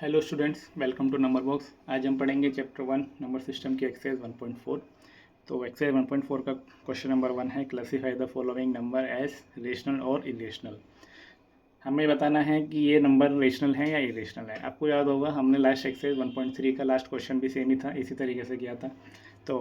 Hello students, welcome to number box. आज हम पढ़ेंगे चैप्टर 1 नंबर सिस्टम की एक्सरसाइज 1.4। तो एक्सरसाइज 1.4 का क्वेश्चन नंबर 1 है, classify the following number as rational और इरेशनल। हमें बताना है कि ये नंबर रेशनल है या इरेशनल है। आपको याद होगा हमने लास्ट एक्सरसाइज 1.3 का लास्ट क्वेश्चन भी सेम ही था, इसी तरीके से किया था। तो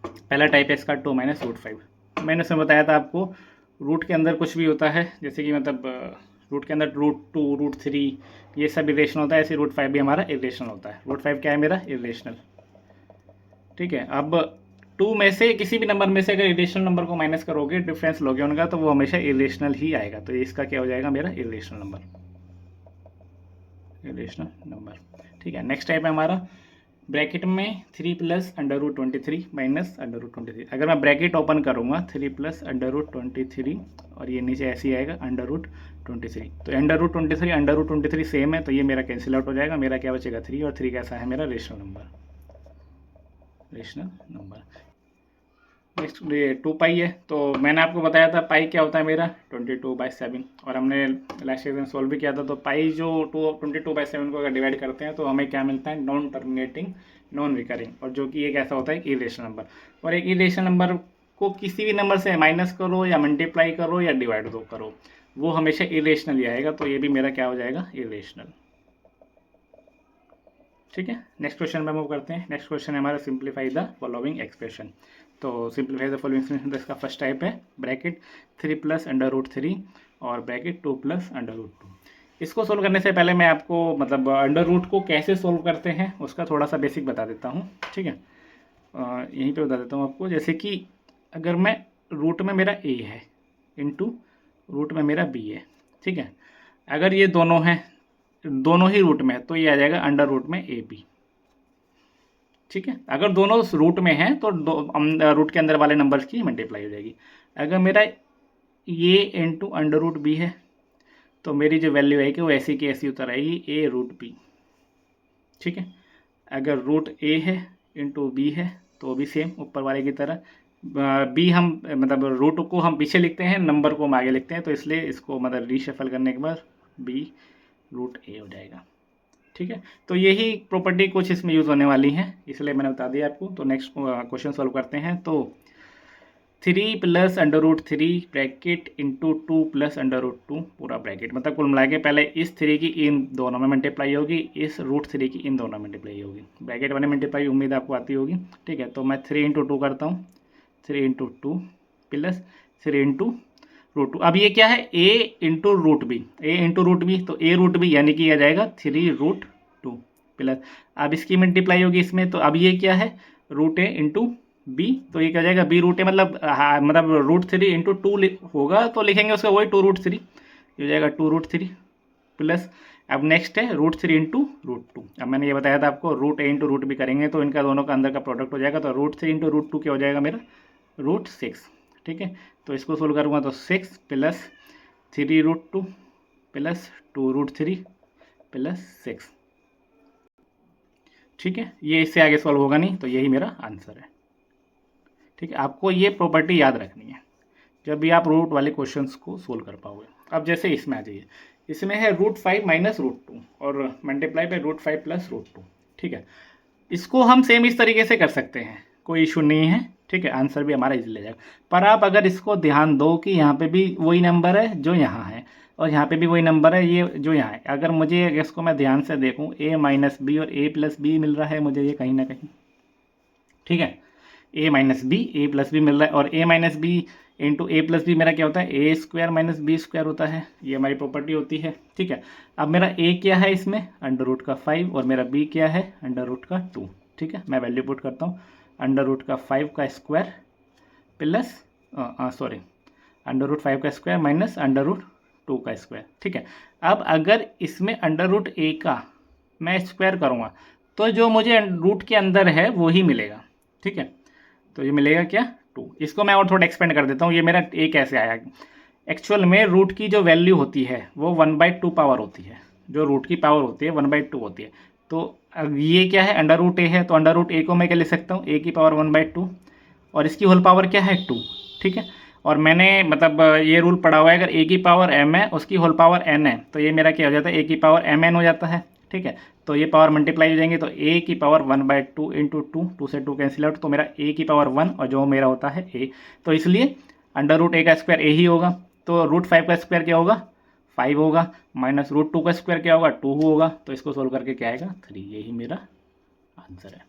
पहला टाइप है इसका 2 - √5। मैंने उसमें बताया था आपको रूट के अंदर कुछ भी होता है, जैसे कि मतलब रूट के अंदर √2 √3 ये सब इरेशनल होता है, ऐसे √5 भी हमारा इरेशनल होता है। √5 क्या है मेरा? इरेशनल। ठीक है। अब 2 में से किसी भी नंबर में से अगर इरेशनल नंबर को माइनस करोगे, डिफरेंस लोगे उनका, तो वो हमेशा इरेशनल ही आएगा। तो इसका क्या हो जाएगा? मेरा इरेशनल नंबर। Irrational number. ठीक है। नेक्स्ट टाइप है हमारा ब्रैकेट में 3 + √23 माइनस √23। अगर मैं ब्रैकेट ओपन करूंगा 3 + √23 और ये नीचे ऐसे ही आएगा √23। तो √23 √23 सेम है, तो ये मेरा कैंसिल आउट हो जाएगा। मेरा क्या बचेगा? 3, और 3 कैसा है? मेरा rational number. Rational number. Next ये 2 पाई है। तो मैंने आपको बताया था पाई क्या होता है मेरा 22/7, और हमने लास्ट सेक्शन सॉल्व भी किया था। तो पाई जो 22/7 को अगर डिवाइड करते हैं तो हमें क्या मिलता है? नॉन टर्मिनेटिंग नॉन रिकरिंग, और जो कि एक ऐसा होता है इरेशनल नंबर। और एक इरेशनल नंबर को किसी भी नंबर से माइनस करो या मल्टीप्लाई करो या डिवाइड दो करो, वो हमेशा इरेशनल ही आएगा। तो ये भी मेरा क्या हो जाएगा? इरेशनल। ठीक है। नेक्स्ट क्वेश्चन में मूव करते हैं। नेक्स्ट क्वेश्चन है हमारा सिंप्लीफाई द फॉलोइंग एक्सप्रेशन। तो सिंप्लीफाई द फॉलोइंग एक्सप्रेशन, इसका फर्स्ट टाइप है ब्रैकेट 3 + √3 और ब्रैकेट 2 + √2। इसको सोल्व करने से पहले मैं आपको मतलब अंडर रूट को कैसे सोल्व करते हैं उसका थोड़ा सा बेसिक बता देता हूँ। ठीक है। यहीं पे बता देता हूँ आपको। जैसे कि अगर मैं रूट में मेरा a है इंटू रूट में मेरा b है। ठीक है। अगर ये दोनों हैं, दोनों ही रूट में है, तो ये आ जाएगा अंडर रूट में AB। ठीक है। अगर दोनों रूट में हैं तो रूट के अंदर वाले नंबर्स की मल्टीप्लाई हो जाएगी। अगर मेरा ये इंटू अंडर रूट बी है तो मेरी जो वैल्यू आएगी वो ऐसी की ऐसी उतर आएगी A√B। ठीक है। अगर रूट A है इंटू बी है तो भी सेम ऊपर वाले की तरह। बी हम मतलब रूट को हम पीछे लिखते हैं, नंबर को हम आगे लिखते हैं, तो इसलिए इसको मतलब रीशफल करने के बाद B√A हो जाएगा। ठीक है। तो यही प्रॉपर्टी कुछ इसमें यूज़ होने वाली है, इसलिए मैंने बता दिया आपको। तो नेक्स्ट क्वेश्चन सॉल्व करते हैं। तो 3 + √3 ब्रैकेट इंटू 2 + √2 पूरा ब्रैकेट, मतलब कुल मिला के पहले इस 3 की इन दोनों में मल्टीप्लाई होगी, इस √3 की इन दोनों में मल्टीप्लाई होगी। ब्रैकेट वाली मल्टीप्लाई उम्मीद आपको आती होगी। ठीक है। तो मैं 3 × 2 करता हूँ, 3 × 2 + 3 × √2। अब ये क्या है? a into root B, a into root B, तो a√b यानी कि आ जाएगा 3√2 प्लस, अब इसकी मल्टीप्लाई होगी इसमें, तो अब ये क्या है? √a इंटू बी, तो ये क्या जाएगा? b√a मतलब मतलब √3 इंटू 2 होगा तो लिखेंगे उसका वही 2√3, ये हो जाएगा 2√3 प्लस। अब नेक्स्ट है √3 इंटू √2। अब मैंने ये बताया था आपको √a इंटू रूट भी करेंगे तो इनका दोनों का अंदर का प्रोडक्ट हो जाएगा। तो √3 इंटू √2 क्या हो जाएगा मेरा? √6। ठीक है। तो इसको सोल्व करूँगा तो 6 + 3√2 प्लस 2√3 प्लस 6। ठीक है। ये इससे आगे सॉल्व होगा नहीं, तो यही मेरा आंसर है। ठीक है। आपको ये प्रॉपर्टी याद रखनी है जब भी आप रूट वाले क्वेश्चंस को सोल्व कर पाओगे। अब जैसे इसमें आ जाइए, इसमें है √5 - √2 और मल्टीप्लाई पे √5 + √2। ठीक है। इसको हम सेम इस तरीके से कर सकते हैं, कोई इशू नहीं है। ठीक है। आंसर भी हमारा इजीली आ जाएगा। पर आप अगर इसको ध्यान दो कि यहाँ पे भी वही नंबर है जो यहाँ है, और यहाँ पे भी वही नंबर है ये जो यहाँ है। अगर मुझे इसको मैं ध्यान से देखूँ, a - b और a + b मिल रहा है मुझे ये कहीं ना कहीं। ठीक है। a - b, a + b मिल रहा है, और a - b into a + b मेरा क्या होता है? a² - b² होता है। ये हमारी प्रॉपर्टी होती है। ठीक है। अब मेरा a क्या है इसमें? √5, और मेरा b क्या है? √2। ठीक है। मैं वैल्यू पुट करता हूँ, √5 का स्क्वायर प्लस सॉरी √5 का स्क्वायर माइनस √2 का स्क्वायर। ठीक है। अब अगर इसमें √a का मैं स्क्वायर करूँगा तो जो मुझे रूट के अंदर है वो ही मिलेगा। ठीक है। तो ये मिलेगा क्या? 2। इसको मैं और थोड़ा एक्सपेंड कर देता हूँ। ये मेरा a कैसे आया? एक्चुअल में रूट की जो वैल्यू होती है वो 1/2 पावर होती है, जो रूट की पावर होती है 1/2 होती है। तो अब ये क्या है? √a है, तो √a को मैं क्या लिख सकता हूँ? a की पावर 1/2, और इसकी होल पावर क्या है? 2। ठीक है। और मैंने मतलब ये रूल पढ़ा हुआ है, अगर a की पावर m है उसकी होल पावर n है, तो ये मेरा क्या हो जाता है? a की पावर mn हो जाता है। ठीक है। तो ये पावर मल्टीप्लाई हो जाएंगे, तो a की पावर 1/2 इंटू 2 से 2 कैंसिल आउट, तो मेरा a की पावर 1 और जो मेरा होता है a, तो इसलिए अंडर रूट a का स्क्वायर a ही होगा। तो रूट 5 का स्क्वायर क्या होगा, 5 होगा, माइनस रूट 2 का स्क्वायर क्या होगा, 2 होगा। तो इसको सोल्व करके क्या आएगा, 3। यही मेरा आंसर है।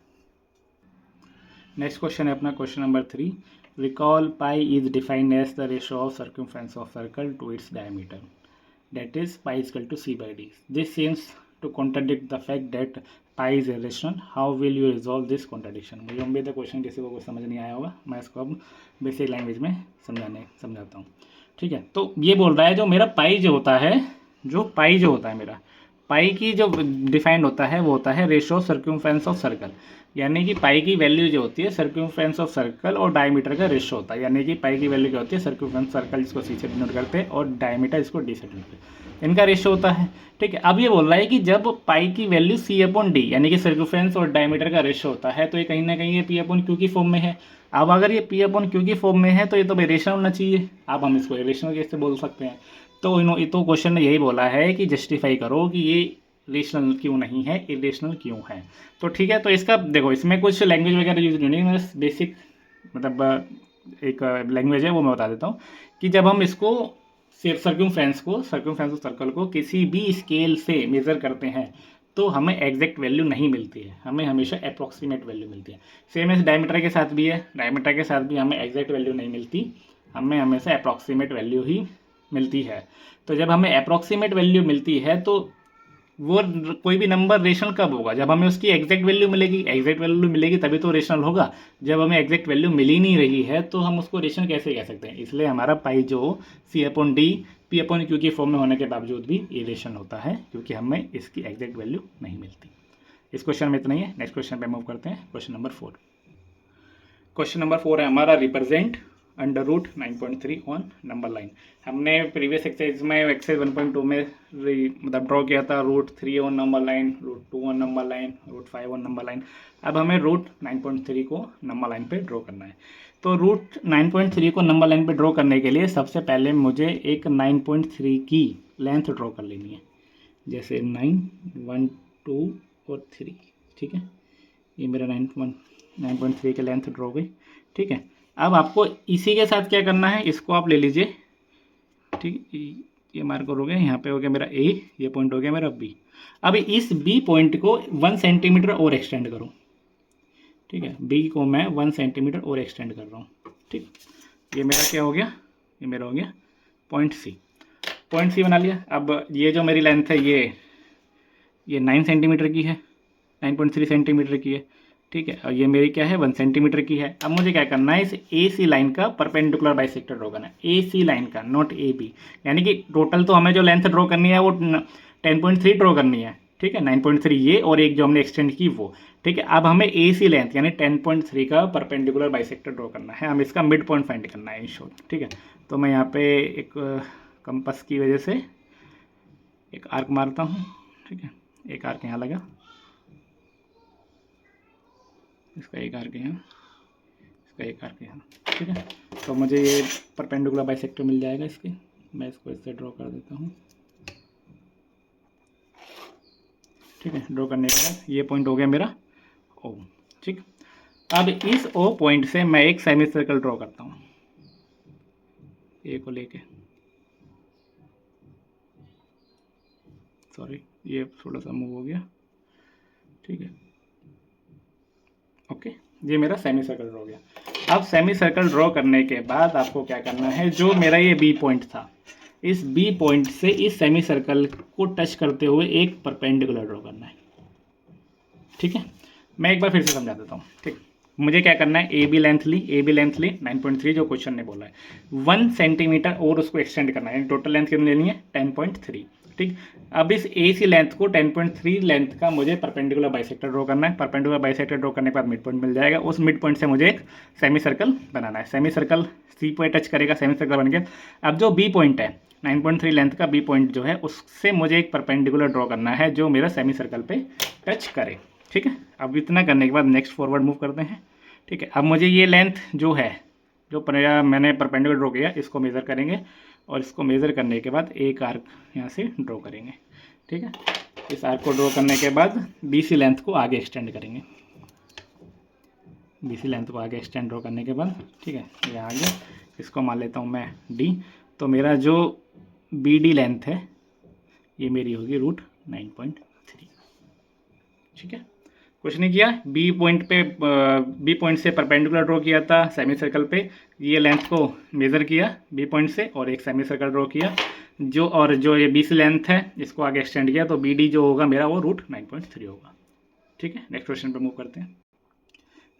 नेक्स्ट क्वेश्चन है अपना question number 3। Recall pi is defined as the ratio of circumference of circle to its diameter, that is pi is equal to c by d. This seems to contradict the fact that pi is irrational. How will you resolve this contradiction? मुझे उम्मीद है question किसी को समझ नहीं आया होगा, मैं इसको अब बेसिक लैंग्वेज में समझाता हूँ। ठीक है, तो ये बोल रहा है जो मेरा पाई जो होता है, मेरा पाई की जो डिफाइंड होता है वो होता है ratio of circumference of circle, यानी कि पाई की वैल्यू जो होती है सर्कमफ्रेंस ऑफ सर्कल और डायमीटर का रेशियो होता है। यानी कि पाई की वैल्यू क्या होती है, सर्कमफ्रेंस सर्कल जिसको सी से डिनोट करते हैं और डायमीटर इसको डी से डिनोट करते हैं, इनका रेशियो होता है। ठीक है, अब ये बोल रहा है कि जब पाई की वैल्यू C/D यानी कि सर्कमफ्रेंस और डायमीटर का रेशियो होता है, तो ये कहीं ना कहीं ये P/Q की फॉर्म में है। अब अगर ये P/Q की फॉर्म में है तो ये तो रेशनल होना चाहिए। अब हम इसको रेशनल कैसे बोल सकते हैं, तो क्वेश्चन ने यही बोला है कि जस्टिफाई करो कि ये रेशनल क्यों नहीं है, इरेशनल क्यों है। तो ठीक है, तो इसका देखो, इसमें कुछ लैंग्वेज वगैरह यूज नहीं है, बस बेसिक मतलब एक लैंग्वेज है वो मैं बता देता हूँ कि जब हम इसको सर्कमफ्रेंस सर्कल को किसी भी स्केल से मेज़र करते हैं तो हमें एग्जैक्ट वैल्यू नहीं मिलती है, हमें हमेशा अप्रॉक्सीमेट वैल्यू मिलती है। सेम एज डायमीटर के साथ भी है, डायमीटर के साथ भी हमें एग्जैक्ट वैल्यू नहीं मिलती, हमें हमेशा अप्रॉक्सीमेट वैल्यू ही मिलती है। तो जब हमें अप्रॉक्सीमेट वैल्यू मिलती है तो वो कोई भी नंबर रेशनल कब होगा, जब हमें उसकी एग्जैक्ट वैल्यू मिलेगी। एग्जैक्ट वैल्यू मिलेगी तभी तो रेशनल होगा। जब हमें एग्जैक्ट वैल्यू मिल ही नहीं रही है तो हम उसको रेशनल कैसे कह सकते हैं। इसलिए हमारा पाई जो C/D P/Q की फॉर्म में होने के बावजूद भी इरेशनल होता है, क्योंकि हमें इसकी एग्जैक्ट वैल्यू नहीं मिलती। इस क्वेश्चन में इतना ही है। नेक्स्ट क्वेश्चन पे मूव करते हैं, क्वेश्चन नंबर 4। क्वेश्चन नंबर 4 है हमारा, represent under root 9.3 on number line. हमने प्रीवियस एक्सरसाइज में एक्सरसाइज 1.2 में मतलब ड्रॉ किया था root 3 on number line, root 2 on number line, root 5 on number line. अब हमें रूट 9.3 को नंबर लाइन पे ड्रॉ करना है। तो रूट 9.3 को नंबर लाइन पे ड्रॉ करने के लिए सबसे पहले मुझे एक 9.3 की लेंथ ड्रॉ कर लेनी है, जैसे 9, 1, 2 और 3। ठीक है, ये मेरा 9.3 की लेंथ ड्रॉ गई। ठीक है, अब आपको इसी के साथ क्या करना है, इसको आप ले लीजिए। ठीक, ये मार्क करोगे, यहाँ पे हो गया मेरा A, ये पॉइंट हो गया मेरा B। अब इस B पॉइंट को 1 सेंटीमीटर और एक्सटेंड करो। ठीक है, B को मैं 1 सेंटीमीटर और एक्सटेंड कर रहा हूँ। ठीक, ये मेरा क्या हो गया, ये मेरा हो गया पॉइंट C बना लिया। अब ये जो मेरी लेंथ है ये 9 सेंटीमीटर की है, 9.3 सेंटीमीटर की है। ठीक है, और ये मेरी क्या है, 1 सेंटीमीटर की है। अब मुझे क्या करना है, इस AC लाइन का परपेंडिकुलर बाइसेक्टर ड्रॉ करना है, AC लाइन का, नॉट AB। यानी कि टोटल तो हमें जो लेंथ ड्रॉ करनी है वो 10.3 ड्रॉ करनी है। ठीक है, 9.3 ये और एक जो हमने एक्सटेंड की वो। ठीक है, अब हमें AC लेंथ यानी 10.3 का परपेंडिकुलर बाइसेक्टर ड्रॉ करना है, हमें इसका मिड पॉइंट फाइंड करना है इन शॉर्ट। ठीक है, तो मैं यहाँ पे एक कंपास की वजह से एक आर्क मारता हूँ। ठीक है, एक आर्क यहाँ लगा, इसका एक आर्क यहाँ, इसका एक आर्क यहाँ। ठीक है, तो मुझे ये परपेंडिकुलर बाइसेक्टर मिल जाएगा इसके। मैं इसको इससे ड्रॉ कर देता हूँ। ठीक है, ड्रॉ करने के बाद ये पॉइंट हो गया मेरा O। ठीक, अब इस O पॉइंट से मैं एक सेमी सर्कल ड्रॉ करता हूँ A को लेके। सॉरी, ये थोड़ा सा मूव हो गया। ठीक है, ओके, ये मेरा सेमी सर्कल ड्रॉ गया। अब सेमी सर्कल ड्रॉ करने के बाद आपको क्या करना है, जो मेरा ये B पॉइंट था, इस B पॉइंट से इस सेमी सर्कल को टच करते हुए एक परपेंडिकुलर ड्रॉ करना है। ठीक है, मैं एक बार फिर से समझा देता हूँ। ठीक, मुझे क्या करना है, AB लेंथ ली 9.3 जो क्वेश्चन ने बोला है, 1 सेंटीमीटर और उसको एक्सटेंड करना है। टोटल लेंथ कितनी लेनी है, 10.3। ठीक, अब इस AC लेंथ को 10.3 लेंथ का मुझे परपेंडिकुलर बाइसेक्टर ड्रॉ करना है। परपेंडिकुलर बाइसेक्टर ड्रॉ करने के बाद मिड पॉइंट मिल जाएगा। उस मिड पॉइंट से मुझे एक सेमी सर्कल बनाना है। सेमी सर्कल C पे टच करेगा, सेमी सर्कल बन गया। अब जो B पॉइंट है 9.3 लेंथ का B पॉइंट जो है, उससे मुझे एक परपेंडिकुलर ड्रॉ करना है जो मेरा सेमी सर्कल पे टच करे। ठीक है, अब इतना करने के बाद नेक्स्ट फॉरवर्ड मूव करते हैं। ठीक है, अब मुझे ये लेंथ जो है, जो मैंने परपेंडिकुलर ड्रॉ किया, इसको मेज़र करेंगे और इसको मेज़र करने के बाद एक आर्क यहाँ से ड्रॉ करेंगे। ठीक है, इस आर्क को ड्रॉ करने के बाद BC लेंथ को आगे एक्सटेंड करेंगे। BC लेंथ को आगे एक्सटेंड ड्रॉ करने के बाद, ठीक है, ये आगे इसको मान लेता हूँ मैं D। तो मेरा जो BD लेंथ है ये मेरी होगी √9.3। ठीक है, कुछ नहीं किया, बी पॉइंट से परपेंडिकुलर ड्रॉ किया था सेमी सर्कल पे, ये लेंथ को मेज़र किया बी पॉइंट से और एक सेमी सर्कल ड्रॉ किया, जो ये BC लेंथ है इसको आगे एक्सटेंड किया, तो BD जो होगा मेरा वो √9.3 होगा। ठीक है, नेक्स्ट क्वेश्चन पे मूव करते हैं।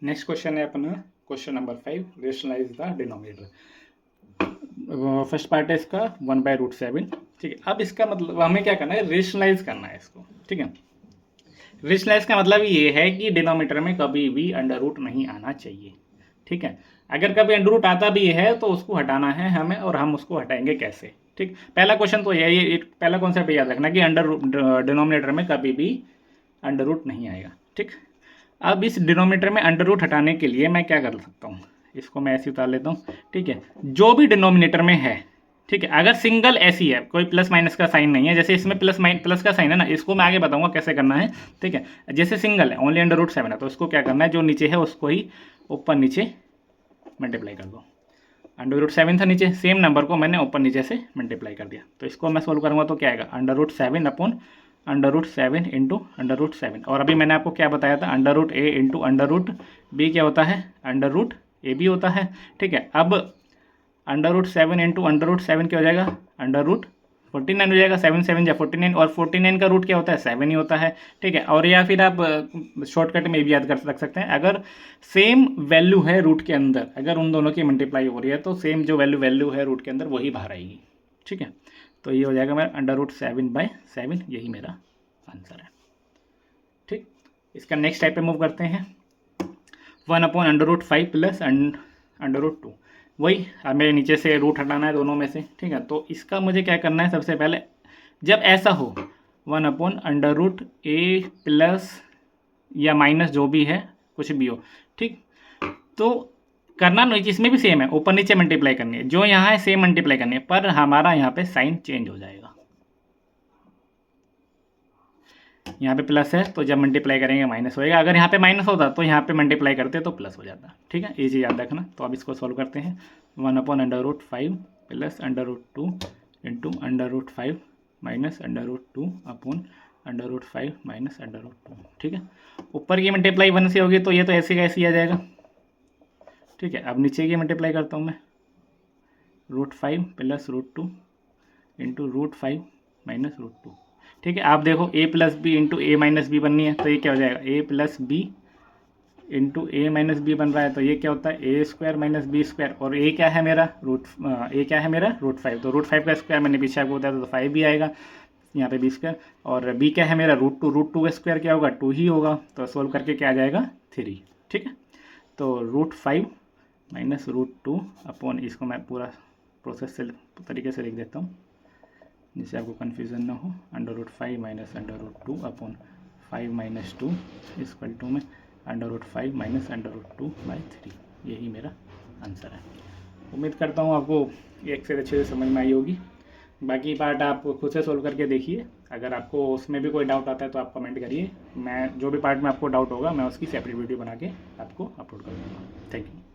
नेक्स्ट क्वेश्चन है अपना question number 5, rationalise the denominator. First part है इसका 1/√7। ठीक है, अब इसका मतलब हमें क्या करना है, रेशनलाइज करना है इसको। ठीक है, रेशनलाइज का मतलब ये है कि डिनोमिनेटर में कभी भी अंडर रूट नहीं आना चाहिए। ठीक है, अगर कभी अंडर रूट आता भी है तो उसको हटाना है हमें, और हम उसको हटाएंगे कैसे। ठीक, पहला क्वेश्चन तो यही है, पहला कॉन्सेप्ट याद रखना कि डिनोमिनेटर में कभी भी अंडर रूट नहीं आएगा। ठीक, अब इस डिनोमिनेटर में अंडर रूट हटाने के लिए मैं क्या कर सकता हूँ, इसको मैं ऐसे उतार लेता हूँ। ठीक है, जो भी डिनोमिनेटर में है, ठीक है, अगर सिंगल ऐसी है, कोई प्लस माइनस का साइन नहीं है, जैसे इसमें प्लस का साइन है ना, इसको मैं आगे बताऊंगा कैसे करना है। ठीक है, जैसे सिंगल है, ओनली अंडर रूट 7 है, तो इसको क्या करना है, जो नीचे है उसको ही ऊपर नीचे मल्टीप्लाई कर दो। अंडर रूट 7 था नीचे, सेम नंबर को मैंने ऊपर नीचे से मल्टीप्लाई कर दिया, तो इसको मैं सोल्व करूँगा तो क्या आएगा, under root 7 upon under root 7 into under root 7। और अभी मैंने आपको क्या बताया था, under root A into under root B क्या होता है, अंडर रूट AB होता है। ठीक है, अब under root 7 into under root 7 क्या हो जाएगा, अंडर रूट 49 हो जाएगा, 7 7 या 49, और 49 का रूट क्या होता है, 7 ही होता है। ठीक है, और या फिर आप शॉर्टकट में भी याद कर सकते हैं, अगर सेम वैल्यू है रूट के अंदर, अगर उन दोनों की मल्टीप्लाई हो रही है तो सेम जो वैल्यू है रूट के अंदर वही बाहर आएगी। ठीक है, तो ये हो जाएगा मेरा अंडर रूट 7/7, यही मेरा आंसर है। ठीक, इसका नेक्स्ट टाइप पे मूव करते हैं, 1/√5 प्लस अंडर रूट 2। वही हमें नीचे से रूट हटाना है दोनों में से। ठीक है, तो इसका मुझे क्या करना है, सबसे पहले जब ऐसा हो 1/√A प्लस या माइनस जो भी है, कुछ भी हो, ठीक, तो करना नहीं, इसमें भी सेम है, ऊपर नीचे मल्टीप्लाई करनी है, जो यहाँ है सेम मल्टीप्लाई करनी है, पर हमारा यहाँ पे साइन चेंज हो जाएगा। यहाँ पे प्लस है तो जब मल्टीप्लाई करेंगे माइनस होएगा, अगर यहाँ पे माइनस होता तो यहाँ पे मल्टीप्लाई करते तो प्लस हो जाता। ठीक है, ये चीज़ याद रखना। तो अब इसको सॉल्व करते हैं, 1/√5 plus under root 2 into under root 5 minus under root 2 upon under root 5 minus under root 2। ठीक है, ऊपर की मल्टीप्लाई 1 से होगी तो ये तो ऐसे का ऐसे ही आ जाएगा। ठीक है, अब नीचे की मल्टीप्लाई करता हूँ मैं, √5 प्लस √2 इंटू √5 माइनस √2। ठीक है, आप देखो A plus B into A minus B बननी है, तो ये क्या हो जाएगा, A plus B into A minus B बन रहा है, तो ये क्या होता है, A² माइनस B², और A क्या है मेरा √5, तो √5 का स्क्वायर मैंने पीछे आपको बताया था, तो 5 भी आएगा यहाँ पे B², और B क्या है मेरा √2 का स्क्वायर क्या होगा, 2 ही होगा, तो सोल्व करके क्या आ जाएगा, 3। ठीक है, तो √5 माइनस √2 अपॉन, इसको मैं पूरा प्रोसेस से तरीके से लिख देता हूँ जिससे आपको कन्फ्यूज़न ना हो, under root 5 minus under root 2 upon 5 minus 2 equal to में under root 5 minus under root 2/3, यही मेरा आंसर है। उम्मीद करता हूँ आपको एक से अच्छे से समझ में आई होगी। बाकी पार्ट आप खुद से सोल्व करके देखिए, अगर आपको उसमें भी कोई डाउट आता है तो आप कमेंट करिए, मैं जो भी पार्ट में आपको डाउट होगा मैं उसकी सेपरेट वीडियो बना के आपको अपलोड कर दूँगा। Thank you.